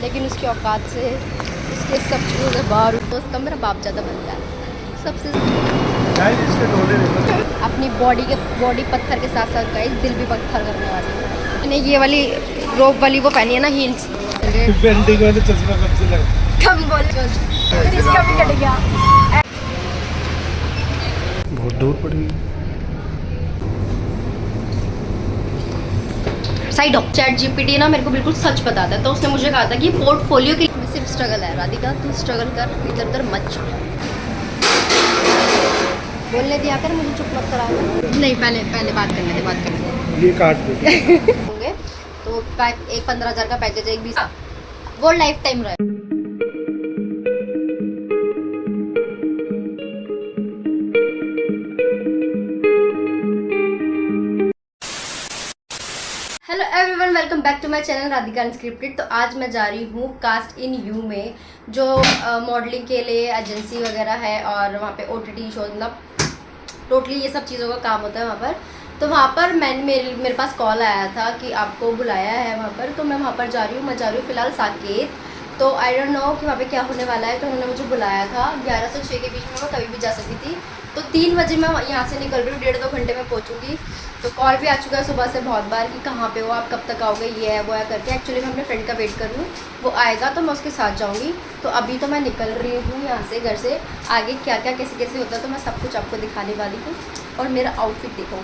लेकिन उसकी औकात से उसके सब चीज़ों से बाहर तो उसका मेरा बाप ज़्यादा बनता है सबसे। अपनी बॉडी पत्थर के साथ साथ गाइस दिल भी पत्थर करने वाली है। मैंने ये वाली रोप वाली वो पहनी है ना, हील्स। चश्मा कब से लगा? कम बोल फिर इसका भी कट गया। बहुत दूर पड़ी। साइड ऑफ चैट जीपीटी ना मेरे को बिल्कुल सच बताता है, तो उसने मुझे कहा था कि पोर्टफोलियो के लिए सिर्फ स्ट्रगल है। राधिका तू स्ट्रगल कर, इधर उधर मत जा। बोलने दिया कर, मुझे चुप मत करा। नहीं पहले बात करने दे। ये काट दो होंगे तो एक 15,000 का पैकेज है, एक 20 वो लाइफ टाइम रहे। Hello everyone, welcome back to my channel Radhika unscripted. तो आज मैं जा रही हूँ कास्ट इन यू में, जो मॉडलिंग के लिए एजेंसी वगैरह है और वहाँ पे ओटीटी शो, मतलब टोटली ये सब चीज़ों का काम होता है वहाँ पर। तो वहाँ पर मेरे पास कॉल आया था कि आपको बुलाया है वहाँ पर, तो मैं वहाँ पर जा रही हूँ। मैं जा रही हूँ फ़िलहाल साकेत। तो आई डोंट नो कि वहाँ पे क्या होने वाला है। तो उन्होंने मुझे बुलाया था 11 से 6 के बीच में, मैं कभी भी जा सकती थी। तो 3 बजे मैं यहाँ से निकल रही हूँ, 1.5-2 घंटे में पहुँचूँगी। तो कॉल भी आ चुका है सुबह से बहुत बार कि कहाँ पे हो आप, कब तक आओगे, ये है वो है करके। एक्चुअली मैं अपने फ्रेंड का वेट कर रही हूँ, वो आएगा तो मैं उसके साथ जाऊँगी। तो अभी तो मैं निकल रही हूँ यहाँ से, घर से। आगे क्या क्या कैसे कैसे होता है तो मैं सब कुछ आपको दिखाने वाली हूँ। और मेरा आउटफिट देखो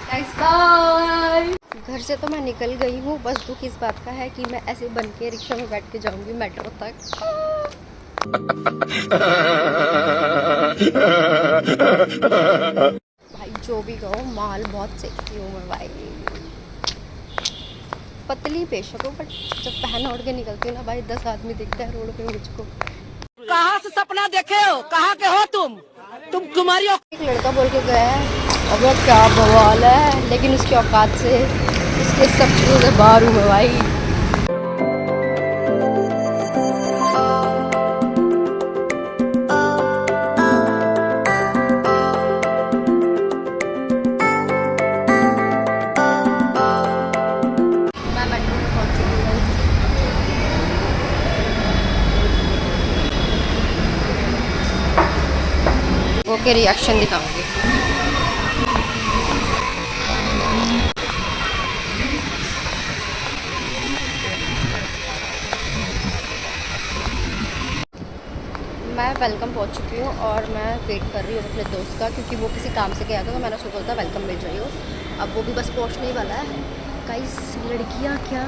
गाइस, बाय। घर से तो मैं निकल गई हूँ, बस दुख इस बात का है कि मैं ऐसे बन के रिक्शा में बैठ के जाऊँगी मेट्रो तक। भाई जो भी कहो, माल बहुत सेक्सी हूँ मैं भाई। पतली बेशक हूँ, बट जब पहन ओढ़ के निकलती हूँ ना भाई, 10 आदमी दिखते हैं रोड पे मुझको। कहाँ से सपना देखे हो, कहाँ के हो तुम तुम्हारी एक लड़का बोल के गया है, अब क्या बवाल है, लेकिन उसकी औकात से उसके सब चीज़ों से बाहर हूँ मैं भाई। मैं मेट्रो में पहुँच चुकी हूँ। ओके, रिएक्शन दिखाऊंगी। मैं वेलकम पहुंच चुकी हूँ और मैं वेट कर रही हूँ अपने दोस्त का, क्योंकि वो किसी काम से गया था। तो मैंने उसको बोला था वेलकम भेज रही हो। अब वो भी बस पहुँचने ही वाला है। गाइस, लड़कियाँ क्या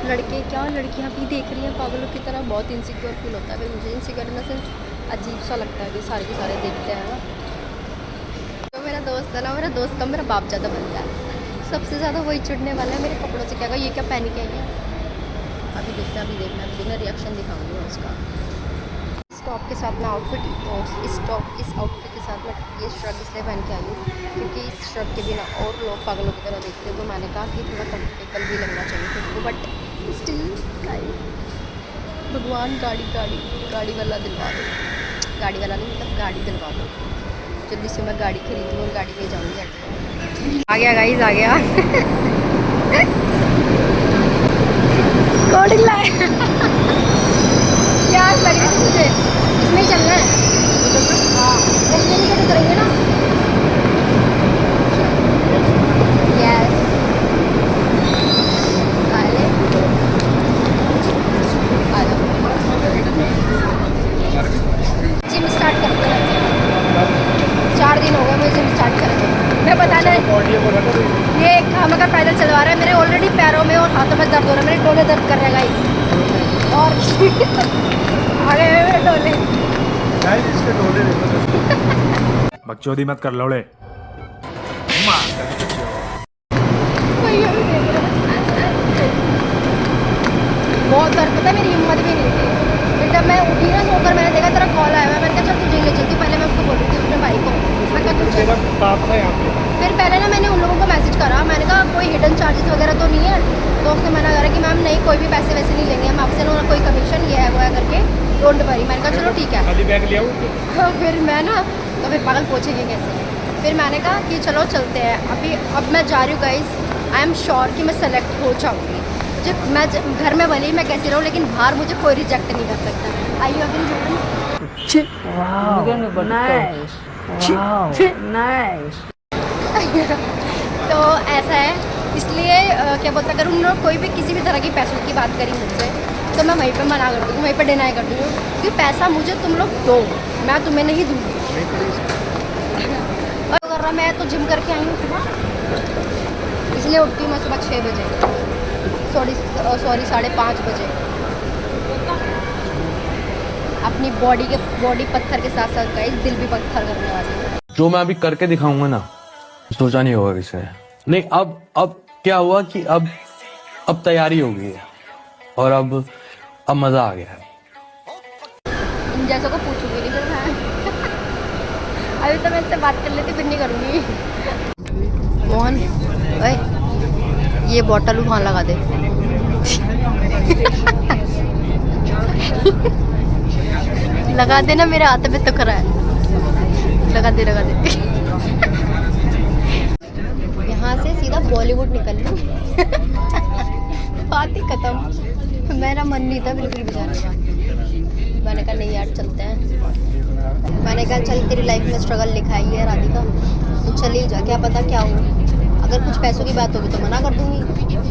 लड़के क्या, लड़कियाँ भी देख रही हैं पागलों की तरह। बहुत इनसिक्योर फील होता है भाई मुझे। इनसिक्योर इन द सेंस अजीब सा लगता है कि सारे के सारे देखते हैं ना। तो मेरा दोस्त है ना, मेरा दोस्त का मेरा बाप ज़्यादा बनता है। सबसे ज़्यादा वही चिढ़ने वाला है मेरे कपड़ों से। क्या ये क्या पहन के आई है। अभी देखना अभी मैं रिएक्शन दिखाऊंगी उसका। इस टॉप के साथ मैं आउटफिट, इस आउटफिट के साथ मैं ये शर्ट इसलिए पहन के आई हूँ क्योंकि इस शर्ट के बिना और लोग पागलों की तरह देखते हैं। तो मैंने कहा कि थोड़ा कंफर्टेबल भी लगना चाहिए खुद को, बट स्टिल भगवान गाड़ी वाला दिलवा दो। गाड़ी वाला नहीं, मतलब गाड़ी दिलवा दो जल्दी से। मैं गाड़ी खरीदूँ और गाड़ी ले जाऊँगी। आ गया गाइस, आ गया। कोडिंग लाए। क्या लग रही थी मुझे, इसमें ही चलना है। हाँ, इसमें ही तो करेंगे ना। यस, जिम स्टार्ट करते हैं। 4 दिन हो गए मुझे जिम स्टार्ट करके। मैं बताना ये काम अगर पैदल चलवा रहा है, मेरे ऑलरेडी पैरों में और हाथों में दर्द हो रहा है। मेरे टोले दर्द कर रहे हैं और आगे मेरे टोले। बकचोदी मत कर लौड़े। बहुत दर्द, पता है मेरी हिम्मत भी नहीं थी। फिर जब मैं उठी ना सोकर, मैंने देखा तेरा कॉल आया हुआ। मैंने कहा चल तुझे ले चलती। पहले मैं उसको बोल रही थी अपने भाई को, मैं कहा तुझे। फिर पहले ना मैंने उन लोगों को मैसेज करा, मैंने कहा कोई हिडन चार्जेस वगैरह तो नहीं है। तो उसने मना करा कि मैम नहीं, कोई भी पैसे वैसे नहीं लेंगे हम आपसे, ना कोई कमीशन ये है वो है करके, डोंट वरी। मैंने कहा चलो ठीक है। बैग ले आओ। फिर मैं ना, तो फिर पागल पूछेंगे कैसे। फिर मैंने कहा कि चलो चलते हैं। अब मैं जा रही हूँ गाइस। आई एम श्योर कि मैं सेलेक्ट हो जाऊँगी। मुझे घर में भले ही मैं कैसी रहूँ, लेकिन बाहर मुझे कोई रिजेक्ट नहीं कर सकता। आई यू तो ऐसा है, इसलिए क्या बोलता, अगर उन लोग कोई भी किसी भी तरह की पैसों की बात करी मुझसे तो मैं वहीं पे मना कर दूँगी, वहीं पे डिनाई कर दूँगी, क्योंकि पैसा मुझे तुम लोग दो, मैं तुम्हें नहीं दूँगी। और कर रहा, मैं तो जिम करके आई हूँ सुबह, इसलिए उठती हूँ मैं सुबह 6 बजे, सॉरी 5:30 बजे। अपनी बॉडी पत्थर के साथ साथ गाइस दिल भी पत्थर करने वाली है। जो मैं अभी करके दिखाऊंगा ना, सोचा नहीं होगा किसी ने। नहीं, अब क्या हुआ कि अब तैयारी हो गई है और अब मजा आ गया है। इन जैसों को पूछूंगी नहीं फिर मैं अभी तो मैं इससे बात कर लेती, फिर नहीं करूँगी। मोहन ओए, ये बॉटल वहाँ लगा दे। लगा देना, मेरे हाथ में तो खरा है, लगा दे। यहाँ से सीधा बॉलीवुड निकल लूँ। बात ही खत्म। मेरा मन नहीं था बिल्कुल भी जाने का। मैंने कहा नहीं यार चलते हैं। मैंने कहा चल, तेरी लाइफ में स्ट्रगल लिखा है राधिका, तो चल ही जा, क्या पता क्या हो। अगर कुछ पैसों की बात होगी तो मना कर दूंगी,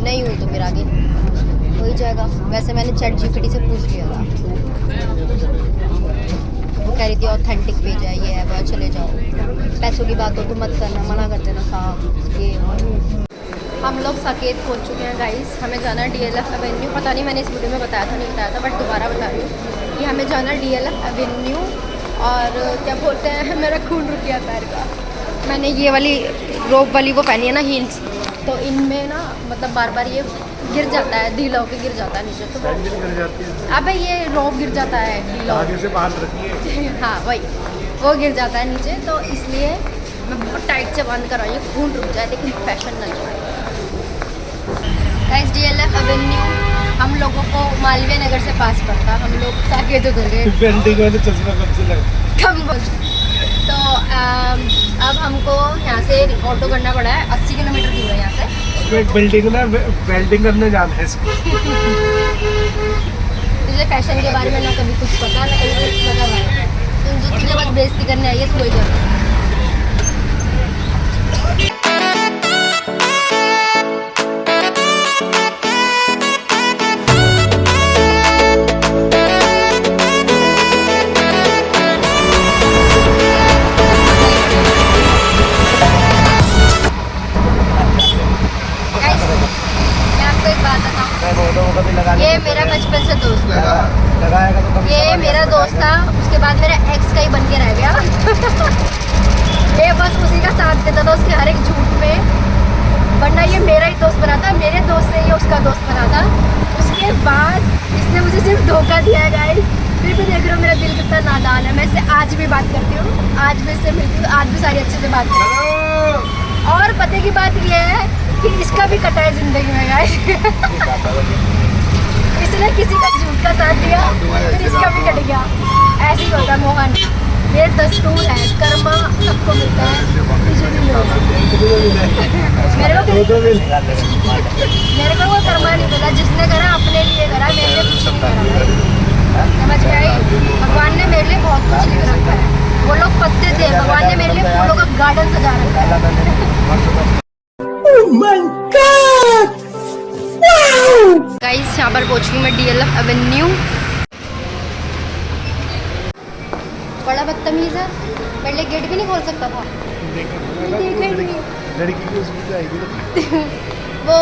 नहीं हुई तो फिर आगे हो ही जाएगा। वैसे मैंने ChatGPT से पूछ लिया था, वो कह रही थी ऑथेंटिक पेज है, ये है वो, चले जाओ, पैसों की बात हो तो मत करना, मना कर देना साहब। ये हम लोग साकेत पहुंच चुके हैं गाइस, हमें जाना है DLF एवेन्यू। पता नहीं मैंने इस वीडियो में बताया था नहीं बताया था, बट दोबारा बता रही हूँ कि हमें जाना है DLF एवेन्यू। और क्या बोलते हैं, मेरा खून रुक गया पैर का। मैंने ये वाली रोप वाली वो पहनी है ना, हील्स, तो इनमें ना मतलब बार बार ये गिर जाता है, ढीला होकर गिर जाता है नीचे। तो गिर जाती है। अबे ये रोप गिर जाता है ढीला, आगे से बांध रखी है। हाँ वही, वो गिर जाता है नीचे, तो इसलिए मैं बहुत टाइट से बंद कर रही हूँ, खून रुक जाए लेकिन फैशन न जाए। गाइस DLF एवेन्यू हम लोगों को मालवीय नगर से पास पड़ता, हम लोग साकेत उधर गए। बिल्डिंग में तो चश्मा कब से लगा। तो अब हमको यहाँ से ऑटो करना पड़ा है, 80 किलोमीटर दूर है यहाँ से। एक बिल्डिंग ना वेल्डिंग करने जाना है इसको। तुझे फैशन के बारे में ना कभी कुछ पता ना कभी कुछ पता भाई, तुझे बस बेइज्जती करने आई है, तो वही कर। ये मेरा बचपन से दोस्त था, ये मेरा दोस्त था, उसके बाद मेरा एक्स का ही बन के रह गया। ये बस उसी का साथ देता था उसके हर एक झूठ में, वरना ये मेरा ही दोस्त बना था, मेरे दोस्त से ये उसका दोस्त बना था। उसके बाद इसने मुझे सिर्फ धोखा दिया है गाइस। फिर भी देख रहे हो मेरा दिल कितना नादान है, मैं इससे आज भी बात करती हूँ, आज भी इससे मिलती हूँ, आज भी सारी अच्छे से बात करती हूँ। और पते की बात ये है कि इसका भी कटा है ज़िंदगी में गाइस। इसने किसी का झूठ का साथ दिया, फिर इसका भी कट गया। ऐसे ही होता है मोहन, ये दस्तूर है, कर्मा सबको मिलता है, मुझे भी मिलता है। मेरे को वो कर्मा नहीं मिला, जिसने करा अपने लिए करा, मेरे लिए कुछ नहीं करा। समझ गए, भगवान ने मेरे लिए बहुत कुछ लिख रखा है। वो लोग पत्ते थे, भगवान ने मेरे लिए फूलों का गार्डन सजा रखा है। गाइस यहाँ पर पहुँच गई मैं DLF एवेन्यू। बड़ा बदतमीज है, पहले गेट भी नहीं खोल सकता था। लड़की की उसमें जाएगी वो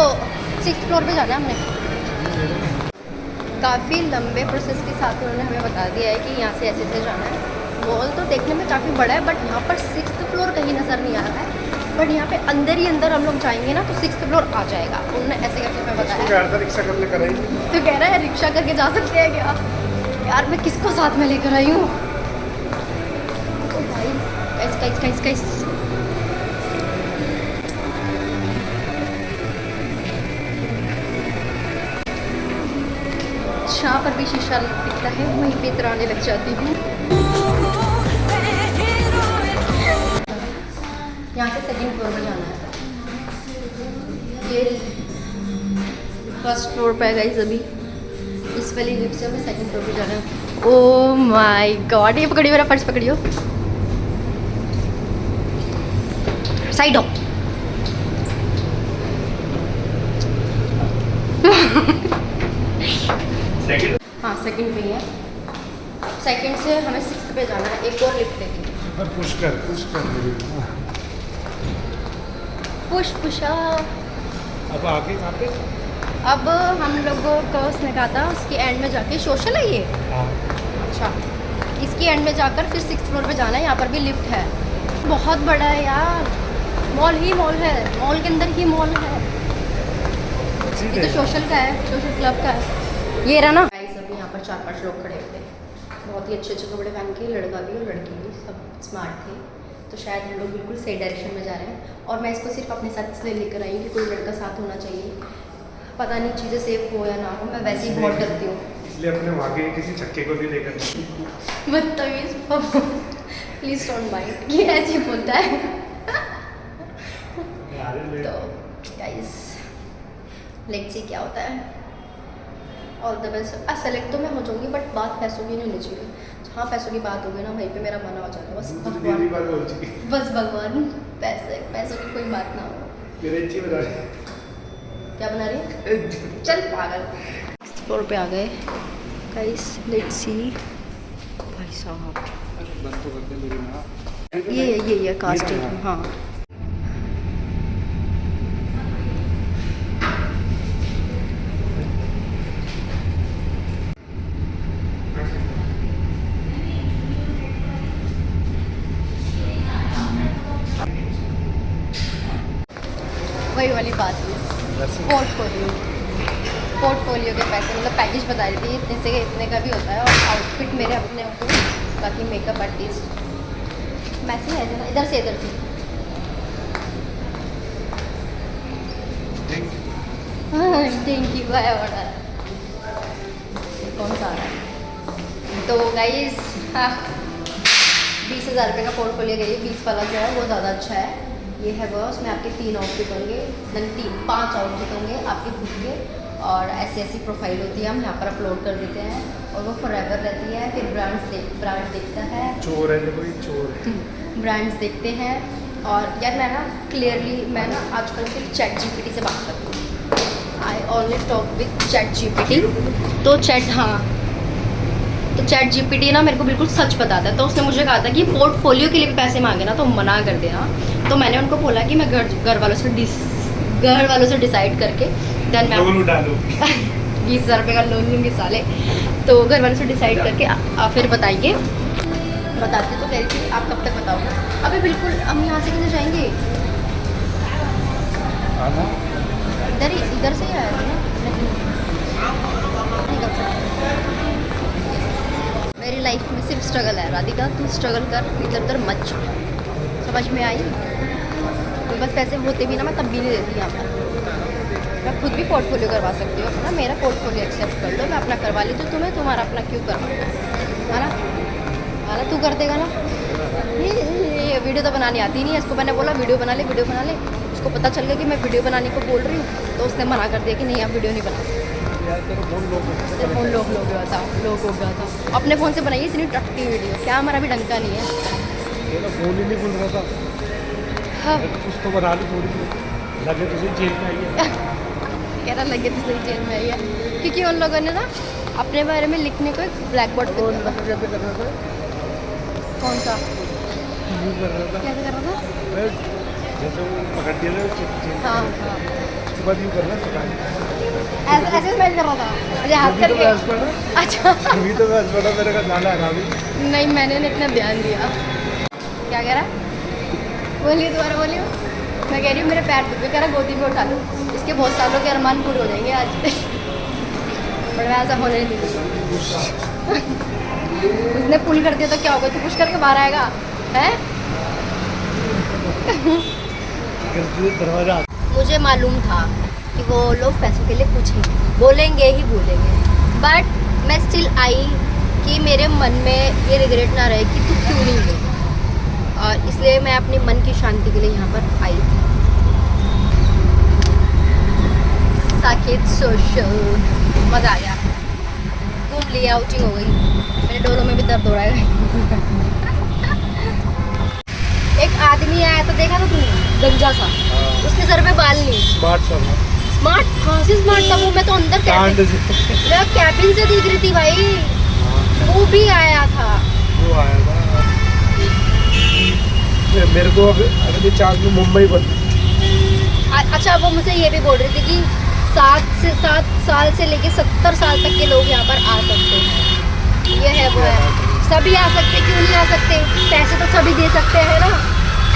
6th फ्लोर पे जाना है हमने। काफ़ी लंबे प्रोसेस के साथ उन्होंने हमें बता दिया है कि यहाँ से ऐसे से जाना है। मॉल तो देखने में काफ़ी बड़ा है, बट यहाँ पर 6th फ्लोर कहीं नज़र नहीं आ रहा है, बट यहाँ पे अंदर ही अंदर हम लोग जाएंगे ना तो 6th फ्लोर आ जाएगा। उन्होंने ऐसे करके हमें बताया। रिक्शा करने कराई तो कह रहा है रिक्शा करके जा सकते हैं क्या? यार मैं किसको साथ में लेकर आई हूँ? गाइस जहाँ पर भी शीशा दिखता है वहीं पे इतराने लग जाती हूँ। यहाँ से 2nd फ्लोर में जाना है। ये फर्स्ट फ्लोर पे है गाइस अभी। इस वाली लिफ्ट से हमें सेकंड फ्लोर पे जाना है। ओह माय गॉड, ये पकड़ियो, मेरा पर्स पकड़ियो, साइड हो। हाँ सेकंड पे ही है। सेकंड से हमें 6th पे जाना है। एक और लिफ्ट लेके पर पुश कर पुश अब आगे कहाँ पे? अब हम लोगों को उसने कहा था उसके एंड में जाके सोशल है ये। हाँ अच्छा, इसके एंड में जाकर फिर 6th फ्लोर पे जाना है। यहाँ पर भी लिफ्ट है। बहुत बड़ा है यार, मॉल ही मॉल है, मॉल के अंदर ही मॉल है। ये तो सोशल का है, सोशल क्लब का है। ये रहा ना गाइस। अभी यहाँ पर 4-5 लोग खड़े हुए थे, बहुत ही अच्छे कपड़े पहन के, लड़का भी और लड़की भी, सब स्मार्ट थे। तो शायद हम लोग बिल्कुल सही डायरेक्शन में जा रहे हैं। और मैं इसको सिर्फ अपने साथ इसलिए लेकर आई कि कोई लड़का साथ होना चाहिए। पता नहीं चीज़ें सेफ हो या ना हो, मैं वैसे ही बहुत डरती हूँ। इसलिए अपने वहाँ के किसी छक्के को भी लेकर बदतमीज, प्लीज डोंट माइंड, ये ऐसे ही बोलता है। तो गाइस लेट्स सी क्या होता है। All the best. सेलेक्ट तो मैं हो जाऊंगी, बट बात पैसों की नहीं होनी चाहिए। जहाँ पैसों की बात होगी ना, वहीं पे मेरा मना हो जाता है। बस भगवान, बस भगवान, पैसों की कोई बात ना हो। क्या बना रही है? चल पागल। 6th फ्लोर पे आ गए गाइस, लेट्स सी। भाई साहब ये कास्ट है। हाँ वही वाली बात है। पोर्टफोलियो के पैसे, मतलब पैकेज बता रही थी, इतने से इतने का भी होता है। और आउटफिट मेरे अपने होते हैं, बाकी मेकअप आर्टिस्ट मैसे है ना। इधर से थैंक यू बाय ऑर्डर। कौन सा आ रहा है? तो गाइस 20,000 रुपये का पोर्टफोलियो गई। 20 वाला जो है वो ज़्यादा अच्छा है। ये है वो, उसमें आपके 3 आउटफिट होंगे, 5 आउटफिट होंगे आपके खुद के। और ऐसी प्रोफाइल होती है, हम यहाँ पर अपलोड कर देते हैं और वो फॉरएवर रहती है। फिर ब्रांड देखता है, चोर है कोई चोर है। ब्रांड्स देखते हैं। और यार मैं ना क्लियरली, मैं ना आजकल सिर्फ चैट जीपीटी से बात करती हूँ। I only talk with chat GPT. तो चैट जीपीटी ना मेरे को बिल्कुल सच बताता है। तो उसने मुझे कहा था कि पोर्टफोलियो के लिए भी पैसे मांगे ना तो मना कर देना। तो मैंने उनको बोला कि मैं घर वालों से डिसाइड करके देन मैं 20,000 रुपये का लोन लूँगी साले। तो घर वालों से डिसाइड करके फिर बताते। तो कह रही थी आप कब तक बताओगे? अभी बिल्कुल हम यहाँ से किधर जाएंगे? इधर से ही आया था ना। नहीं कर सकते। मेरी लाइफ में सिर्फ स्ट्रगल है। राधिका तू स्ट्रगल कर, इधर उधर मत छोड़। समझ में आई? तो बस पैसे होते भी ना मैं तब भी नहीं देती यहाँ पर। मैं खुद भी पोर्टफोलियो करवा सकती हूँ अपना। मेरा पोर्टफोलियो एक्सेप्ट कर लो, मैं अपना करवा लेती हूँ। तुम्हें तुम्हारा अपना क्यों करवाना है ना? तू कर देगा ना? ये वीडियो तो बनानी आती नहीं है इसको। मैंने बोला वीडियो बना ले। उसको पता चल गया कि मैं वीडियो बनाने को बोल रही हूँ, तो उसने मना कर दिया कि नहीं आप वीडियो नहीं बना सकते। फ़ोन लोग हो गया था। अपने फ़ोन से बनाइए इतनी टट्टी वीडियो, क्या हमारा भी ढंग का नहीं है। फोन ही नहीं खुल रहा था। हाँ कुछ तो बना ली थोड़ी सी, लगे तुझे जेल में आई है। कह रहा लगे तो सही जेल में आई है। क्योंकि उन लोगों ने ना अपने बारे में लिखने को एक ब्लैक बोर्ड पे कर रहा था। कौन सा? कर रहा था। कैसे कर रहा था? जैसे वो पकड़ दिया ना, हाँ उसके बाद यूँ करना ऐसे स्मेल कर रहा था मुझे हाथ करके। अच्छा अभी तो मैं बड़ा मेरे का गाना है अभी। नहीं मैंने इतना ध्यान दिया। क्या कह रहा है? बोलिए दोबारा बोलिए। मैं कह रही हूँ मेरे पैर दुख, कह रहा गोदी में उठा लो। इसके बहुत सालों के अरमान पूरे हो जाएंगे आज। बट मैं ऐसा होने नहीं दूँगी। उसने पुल कर दिया तो क्या होगा? तू पुश करके बाहर आएगा है? दरवाजा मुझे मालूम था कि वो लोग पैसों के लिए पूछेंगे, बोलेंगे ही बोलेंगे। बट मैं स्टिल आई कि मेरे मन में ये रिग्रेट ना रहे कि तू क्यों नहीं गई। और इसलिए मैं अपनी मन की शांति के लिए यहाँ पर आई थी। साकेत सोशल। मजा आ गया, घूम लिया, आउटिंग हो गई। मेरे डोलों में भी दर्द हो रहा है। एक आदमी आया तो देखा था तुमने, गंजा सा, उसके सर पे बाल नहीं। स्मार्ट कहाँ से स्मार्ट था वो? मैं तो अंदर कैबिन से दिख रही थी भाई। वो भी आया था। वो आया था मेरे को अगले चांस में मुंबई बन। अच्छा, वो मुझे ये भी बोल रही थी कि 7 साल से लेके 70 साल तक के लोग यहाँ पर आ सकते हैं। ये है वो है, सभी आ सकते, क्यों नहीं आ सकते? पैसे तो सभी दे सकते हैं ना।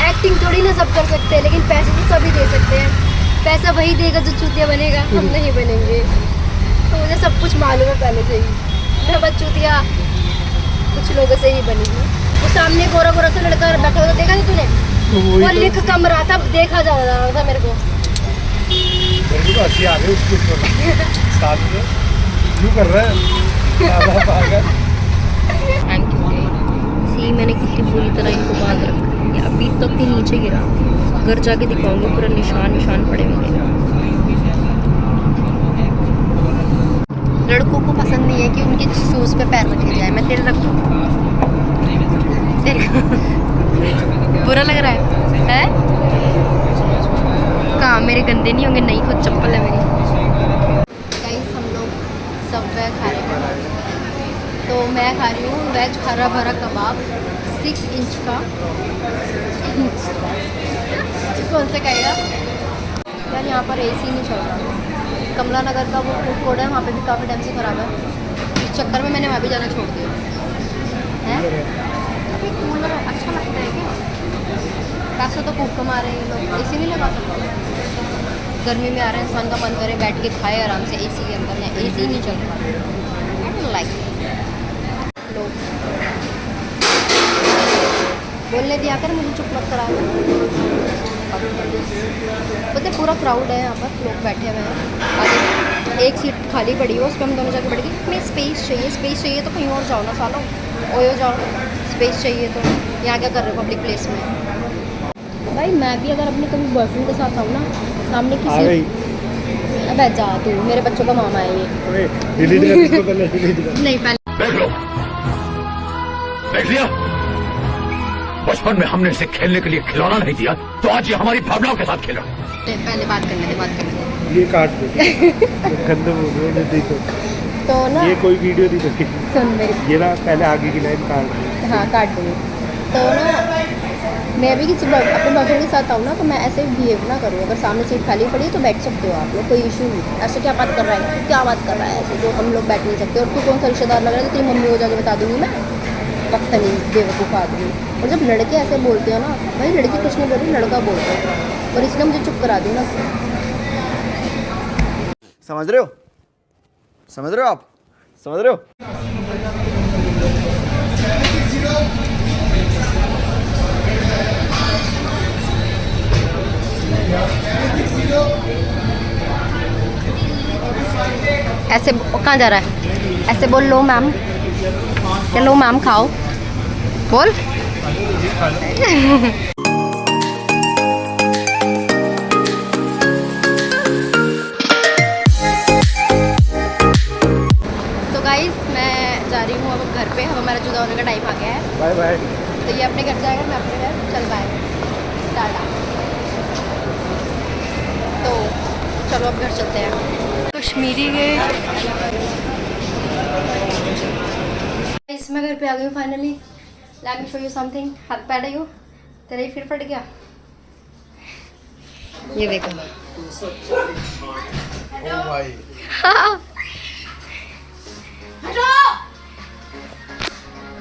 एक्टिंग थोड़ी ना सब कर सकते हैं, लेकिन पैसे तो सभी दे सकते हैं। पैसा वही देगा जो चूतिया बनेगा, हम नहीं बनेंगे। तो मुझे सब कुछ मालूम है पहले से ही। मैं बस चूतिया कुछ लोगों से ही बनेगी। वो सामने गोरा गोरा सा लड़का बैठा हुआ देखा था तूने? वो लिख कम रहा था, देखा जा रहा था मेरे को। मेरे को हंसी आ गई उसके ऊपर। साथ में क्यों कर रहा है? Thank you. सी मैंने कितनी बुरी तरह इनको बांध रखा है, अभी तक ही नीचे गिरा। घर जाके दिखाऊंगी, पूरा निशान पड़े होंगे। लड़कों को पसंद नहीं है कि उनके शूज पे पैर रखे जाए। मैं तेरे रख दूँ? बुरा लग रहा है? कहाँ मेरे गंदे नहीं होंगे? नहीं, खुद चप्पल है मेरी। गाइस, हम लोग सब वेज खा रहे हैं। तो मैं खा रही हूँ वेज हरा भरा कबाब 6 इंच का। कौन सा खाएगा यार? यहाँ पर एसी नहीं चल रहा। कमला नगर का वो फूड कोर्ट है, वहाँ पे भी काफ़ी टाइम से ख़राब है। इस चक्कर में मैंने वहाँ भी जाना छोड़ दिया है। अभी कूलर अच्छा लगता है क्या? पैसे तो खूब कमा रहे हैं लोग, एसी नहीं लगा सकते। गर्मी में आ रहे हैं, इंसान का मन करे बैठ के खाए आराम से एसी के अंदर। यहाँ एसी नहीं चल रहा। लाइक लोग बोलने दिया कर, मुझे चुप मत करा। पता पूरा क्राउड है यहाँ पर, लोग बैठे हुए हैं। आगे एक सीट खाली पड़ी है, उस पर हम दोनों जाके बैठ गए। हमें स्पेस चाहिए तो कहीं और जाओ ना सालो, ओयो जाओ। स्पेस चाहिए तो यहाँ क्या कर रहे हो पब्लिक प्लेस में? भाई मैं भी अगर अपने कभी बॉयफ्रेंड के साथ आऊँ ना, सामने किसी अबे जा तू, मेरे बच्चों का मामा है ये। नहीं पहले देख लिया, बचपन में हमने इसे खेलने के लिए खिलौना नहीं दिया, तो आज ये हमारी भावनाओं के साथ खेल रहा है। पहले बात करने दे। ये काट दे। गंदे बोल रहे देखो तो ना, ये कोई वीडियो नहीं बनी। सुन मेरी, ये ना पहले आगे की लाइन काट दे। हाँ काट दूँगी। तो ना मैं भी किसी अपने बॉयफ्रेंड के साथ आऊँ ना, तो मैं ऐसे बिहेव ना करूँ। अगर सामने सीट खाली पड़ी है तो बैठ सकते हो आप लोग, कोई इशू नहीं। ऐसे क्या बात कर रहा है, क्या बात कर रहा है ऐसे जो हम लोग बैठ नहीं सकते? और तू कौन सा रिश्तेदार लग रहा है? तो तेरी मम्मी हो जाके बता दूँगी मैं। बदतमीज बेवकूफ़ आदमी। और जब लड़के ऐसे बोलते हो ना, भाई लड़की कुछ नहीं बोल रही, लड़का बोलता है, और इसने मुझे चुप करा दी ना। समझ रहे हो? समझ रहे हो आप? समझ रहे हो? ऐसे कहाँ जा रहा है? ऐसे बोल, लो मैम, लो मैम खाओ, बोल। तो गाइस मैं जा रही हूँ अब घर पे। अब हमारा जुदा होने का टाइम आ गया है। Bye bye. तो ये अपने घर जाएगा, मैं अपने घर। चल बाय, टाटा। तो चलो अब घर चलते हैं। कश्मीरी गए। मैं घर पे आ गई हूँ finally. Let me show you something. हाथ पैर यू, तेरा ही फिर फट गया। ये देखो। ओ भाई।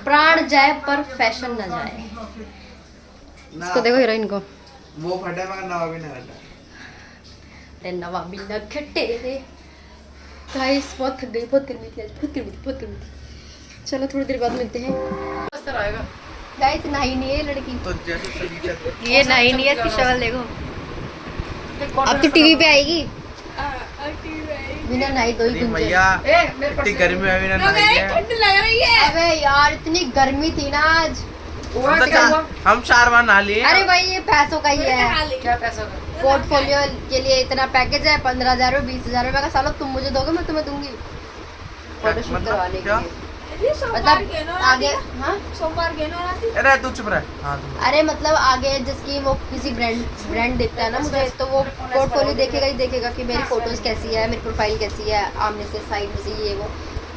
प्राण जाए पर फैशन न जाए। इसको देखो हीरोइन को। वो फटे मगर नवाबी ना फटे। अरे नवाबी न खट्टे। गाइस बहुत थक गई, बहुत गर्मी थी आज, बहुत गर्मी थी। चलो थोड़ी देर बाद मिलते हैं। गाइस नहाई नहीं है लड़की तो जैसे ये नहाई नहीं है, इसकी शक्ल देखो। अब तो टीवी पे आएगी। बिना नहाई दो ही गुंजन। भैया इतनी गर्मी में भी ना नहाई है। अबे यार इतनी गर्मी थी ना आज। हम 4 बार नहा लिए। अरे भाई ये पैसों का ही है। क्या पैसा? पोर्टफोलियो के लिए इतना पैकेज है 15,000 रुपये 20,000 रुपये का। सालों तुम मुझे दोगे, मैं तुम्हें दूंगी फोटोशूट करवाने के लिए। मतलब आगे, हाँ अरे तू चुप रह। हाँ तुम अरे मतलब आगे जिसकी वो किसी ब्रांड देखता है ना मुझे, तो वो पोर्टफोलियो देखेगा ही देखेगा कि मेरी फोटोज़ कैसी है, मेरी प्रोफाइल कैसी है, आमने से साइड में से ये वो,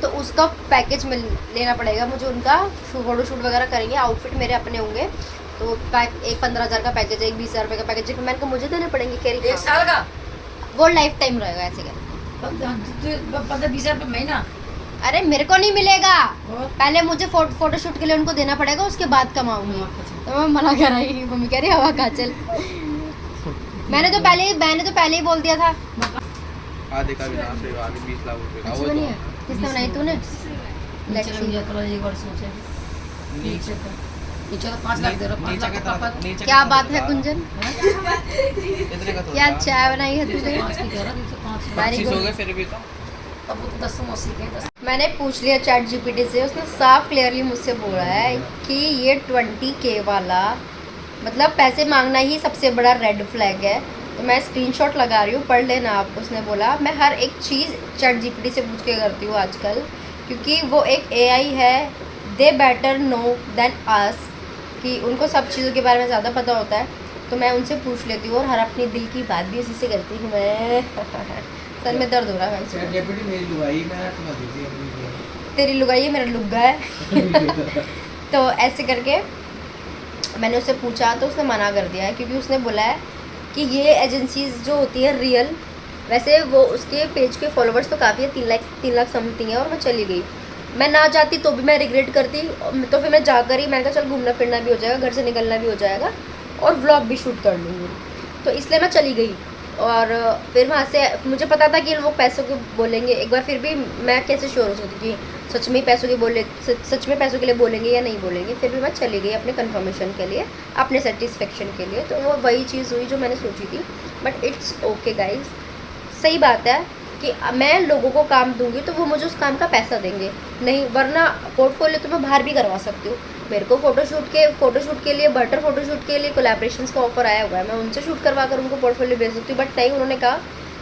तो उसका पैकेज में लेना पड़ेगा मुझे। उनका फोटोशूट वगैरह करेंगे, आउटफिट मेरे अपने होंगे, तो एक 15,000 का पैकेज है, एक 20,000 रुपये का पैकेज है, मैंने कहा मुझे देने पड़ेंगे। कह रही 1 साल का वो लाइफ टाइम रहेगा ऐसे कर। 15-20 रुपये महीना। अरे मेरे को नहीं मिलेगा, पहले मुझे फोटोशूट के लिए उनको देना पड़ेगा, उसके बाद कमाऊंगी। तो मैं मना कर रही, मम्मी कह रही हवा काचल। मैंने तो पहले ही बोल दिया था। आधे का भी ना से आधे 20 लाख रुपए का अच्छी वो बनी है, किसने बनाई तूने? नीचे लग गया थोड़ा, एक बार सोचे नीचे तो 5 लाख दे रहा, 5 लाख का पापा। क्या बात है कुंजन, इतने का तो क्या चाय बनाई है तुझे? 5 की कह रहा, 5 Very good। हो गए फिर भी तो अब वो तो 10 मौसी के 10। मैंने पूछ लिया चैट जीपीटी से, उसने साफ क्लियरली मुझसे बोला है कि ये 20K वाला मतलब पैसे मांगना ही सबसे बड़ा रेड फ्लैग है। तो मैं स्क्रीनशॉट लगा रही हूँ, पढ़ लेना आप। उसने बोला मैं हर एक चीज़ चैट जीपीटी से पूछ के करती हूँ आजकल, क्योंकि वो एक एआई है, they better know than us, कि उनको सब चीज़ों के बारे में ज़्यादा पता होता है। तो मैं उनसे पूछ लेती हूँ और हर अपनी दिल की बात भी उसी से करती हूँ मैं। सर में दर्द हो रहा है भाई। डेप्यूटी मेरी लुगाई मैं तुम्हें दीजिए अपनी तेरी लुगाई है, मेरा लुग्गा है। तो ऐसे करके मैंने उससे पूछा तो उसने मना कर दिया है, क्योंकि उसने बोला है कि ये एजेंसीज जो होती है रियल, वैसे वो उसके पेज के फॉलोवर्स तो काफ़ी है, 3 लाख समथिंग है, और मैं चली गई। मैं ना जाती तो भी मैं रिग्रेट करती, तो फिर मैं जाकर ही मैंने कहा चल घूमना फिरना भी हो जाएगा, घर से निकलना भी हो जाएगा और व्लॉग भी शूट कर लूँगी। तो इसलिए मैं चली गई। और फिर वहाँ से मुझे पता था कि वो पैसों के बोलेंगे। एक बार फिर भी मैं कैसे श्योर हो सकती कि सच में पैसों के सच में पैसों के लिए बोलेंगे या नहीं बोलेंगे। फिर भी मैं चली गई अपने कंफर्मेशन के लिए, अपने सेटिस्फेक्शन के लिए। तो वो वही चीज़ हुई जो मैंने सोची थी। बट इट्स ओके गाइज, सही बात है कि मैं लोगों को काम दूंगी तो वो मुझे उस काम का पैसा देंगे, नहीं वरना पोर्टफोलियो तो मैं बाहर भी करवा सकती हूँ। मेरे को फोटोशूट के लिए बटर फोटोशूट के लिए कोलैबोरेशंस का ऑफर आया हुआ है, मैं उनसे शूट करवा कर उनको पोर्टफोलियो भेज सकती हूँ। बट नहीं, उन्होंने कहा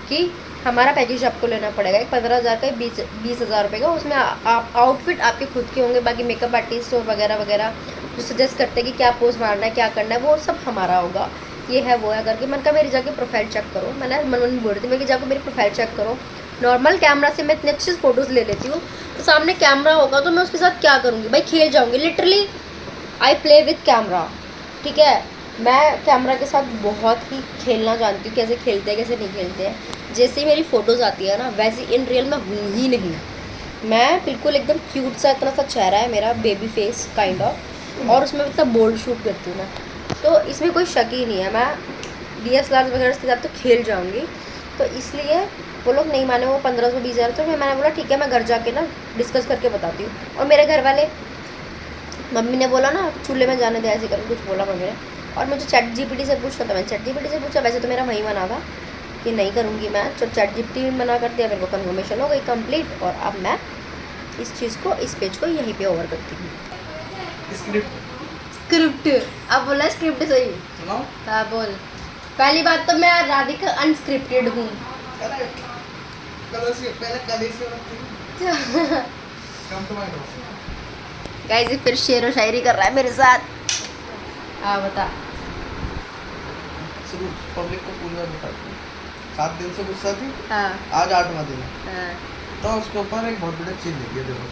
कि हमारा पैकेज आपको लेना पड़ेगा, एक 15,000 का, 20,000 रुपये का। उसमें आप आउटफिट आपके खुद के होंगे, बाकी मेकअप आर्टिस्ट और वगैरह वगैरह जो सजेस्ट करते हैं कि क्या पोज मारना है, क्या करना है, वो सब हमारा होगा। ये है वो है करके मैंने कहा मेरी जाके प्रोफाइल चेक करो। मैंने मन बोल रही थी मैं कि जाकर मेरी प्रोफाइल चेक करो। नॉर्मल कैमरा से मैं इतनी अच्छी फ़ोटोज़ ले लेती हूँ, तो सामने कैमरा होगा तो मैं उसके साथ क्या करूँगी भाई, खेल जाऊँगी। Literally I play with camera, ठीक है। मैं कैमरा के साथ बहुत ही खेलना जानती हूँ, कैसे खेलते हैं कैसे नहीं खेलते हैं। जैसे ही मेरी फ़ोटोज़ आती है ना, वैसे इन रियल में हूँ ही नहीं। मैं बिल्कुल एकदम क्यूट सा इतना सा चेहरा है मेरा, बेबी फेस काइंड ऑफ, और उसमें इतना बोल्ड शूट करती हूँ मैं, तो इसमें कोई शक ही नहीं है। मैं DSLR वगैरह के साथ तो खेल जाऊँगी। तो इसलिए वो लोग नहीं माने, वो 1500-20,000। तो फिर मैंने बोला ठीक है, मैं घर जाके ना डिस्कस करके बताती हूँ। और मेरे घर वाले, मम्मी ने बोला ना चूल्हे में जाने दे, ऐसे करके कुछ बोला मम्मी ने। और मुझे चैट जीपीटी से पूछना था, मैंने चैट जीपीटी से पूछा। वैसे तो मेरा वही मना था कि नहीं करूँगी मैं, तो चैट जीपीटी मना कर दिया, मेरे को कन्फर्मेशन हो गई कंप्लीट। और अब मैं इस चीज़ को, इस पेज को यहीं पे ओवर करती हूँ। स्क्रिप्ट अब बोला, स्क्रिप्ट सही। सुनाओ। हाँ बोल। पहली बात तो मैं राधिका अनस्क्रिप्टेड हूँ। गाइस फिर शेर व शायरी कर रहा है मेरे साथ। हाँ बता। पब्लिक को पूरी बात बताती हूँ। 7 दिन से गुस्सा थी, हाँ आज 8वां दिन है। हाँ। तो उसके ऊपर एक बहुत बड़ा चिन्ह लिख दिया, देखो,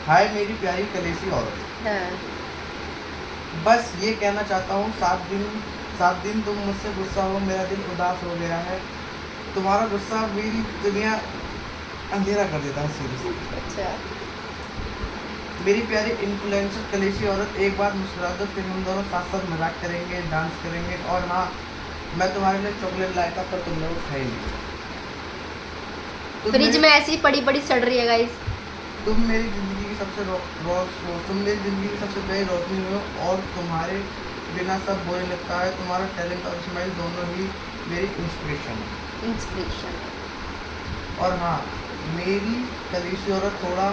हाय मेरी प्यारी कलेसी औरत। हाँ। बस ये कहना चाहता हूँ, 7 दिन तुम मुझसे गुस्सा हो, मेरा दिल उदास हो गया है। तुम्हारा गुस्सा मेरी दुनिया अंधेरा कर देता है सीरियसली। अच्छा। मेरी प्यारी इन्फ्लुएंसर कलेशी औरत, एक बार मुस्कुरा दो, फिर हम दोनों साथ साथ मजाक करेंगे, डांस करेंगे। और हाँ, मैं तुम्हारे लिए चॉकलेट लाया था, पर तुमने वो खाई नहीं। फ्रिज में ऐसी पड़ी पड़ी सड़ रही है गाइस। तुम मेरी ज़िंदगी की सबसे तुम मेरी ज़िंदगी की सबसे बड़ी रोशनी हो, और तुम्हारे बिना सब बोलने लगता है। तुम्हारा टैलेंट और स्माइल दोनों ही मेरी इंस्पिरेशन है। और हाँ, मेरी कलेशी औरत, थोड़ा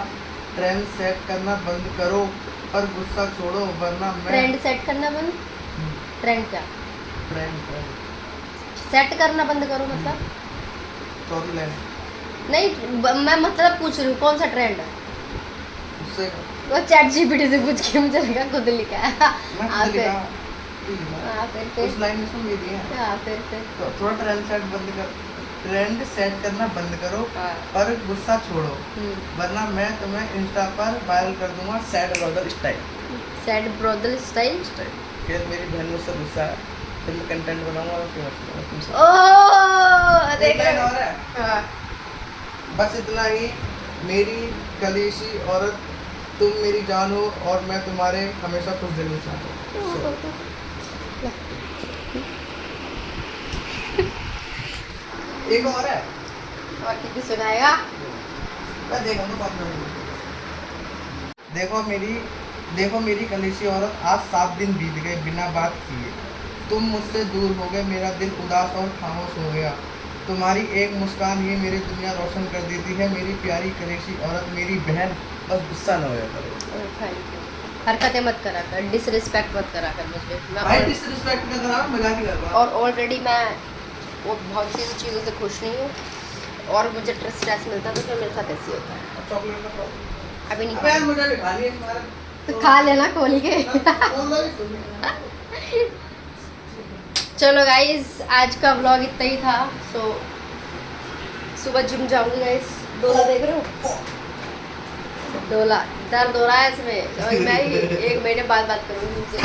ट्रेंड सेट करना बंद करो, पर गुस्सा छोड़ो, वरना मैं ट्रेंड सेट करना बंद। ट्रेंड क्या? ट्रेंड सेट करना बंद करो मतलब? स्टोरी लाइन नहीं मैं मतलब पूछ रही हूँ कौन सा ट्रेंड है? उससे वो चैट जीपीटी से पूछ के मुझे लगा खुद लिखा है। मैं हाँ, खुद फिर लिखा, खुद लिखा। हाँ, फिर उस लाइन में सुन ये दिया है। हाँ, फिर तो थोड़ा ट्रेंड सेट करना बंद करो हाँ। और गुस्सा छोड़ो, हम्म, वरना मैं तुम्हें इंस्टा पर वायरल कर दूंगा sad brother style. Sad brother style. फिर मेरी बहन मुझसे गुस्सा है, फिर मैं कंटेंट बनाऊंगा और फिर तुमसे ओ देख एक लाइन रहे और है। हाँ। बस इतना ही, मेरी कलेशी औरत, तुम मेरी जान हो और मैं तुम्हारे हमेशा खुश दिल में चाहता हूँ। एक और है, और कितनी सुनाएगा? मैं देखा तो बात नहीं। देखो मेरी कलेशी औरत, आज 7 दिन बीत गए बिना बात किए, तुम मुझसे दूर हो गए, मेरा दिल उदास और खामोश हो गया, तुम्हारी एक मुस्कान ही मेरी दुनिया रोशन कर देती है, मेरी प्यारी कलेशी औरत, मेरी बहन, बस गुस्सा न होया करो। Thank you. हरकतें मत करा कर, डिसरिस्पेक्ट मत करा कर मुझे। भाई डिसरिस्पेक्ट कर रहा हूं, मजाक ही कर रहा हूं। और ऑलरेडी मैं वो बहुत सी चीज़ों से खुश नहीं हूँ, और मुझे स्ट्रेस मिलता है तो फिर मेरे साथ ऐसे ही होता है। चॉकलेट का प्रॉब्लम। अभी नहीं अबे यार खानी। मुझे भी खानी है तुम्हारा। तो खा लेना खोल के। बोल रहा ही सुन। चलो गाइस, आज का व्लॉग इतना ही था। सो सुबह जिम जाऊंगी गाइस। डोला देख रहे हो? डोला दर्द हो रहा है इसमें, और मैं ही 1 महीने बाद बात करूंगी उनसे।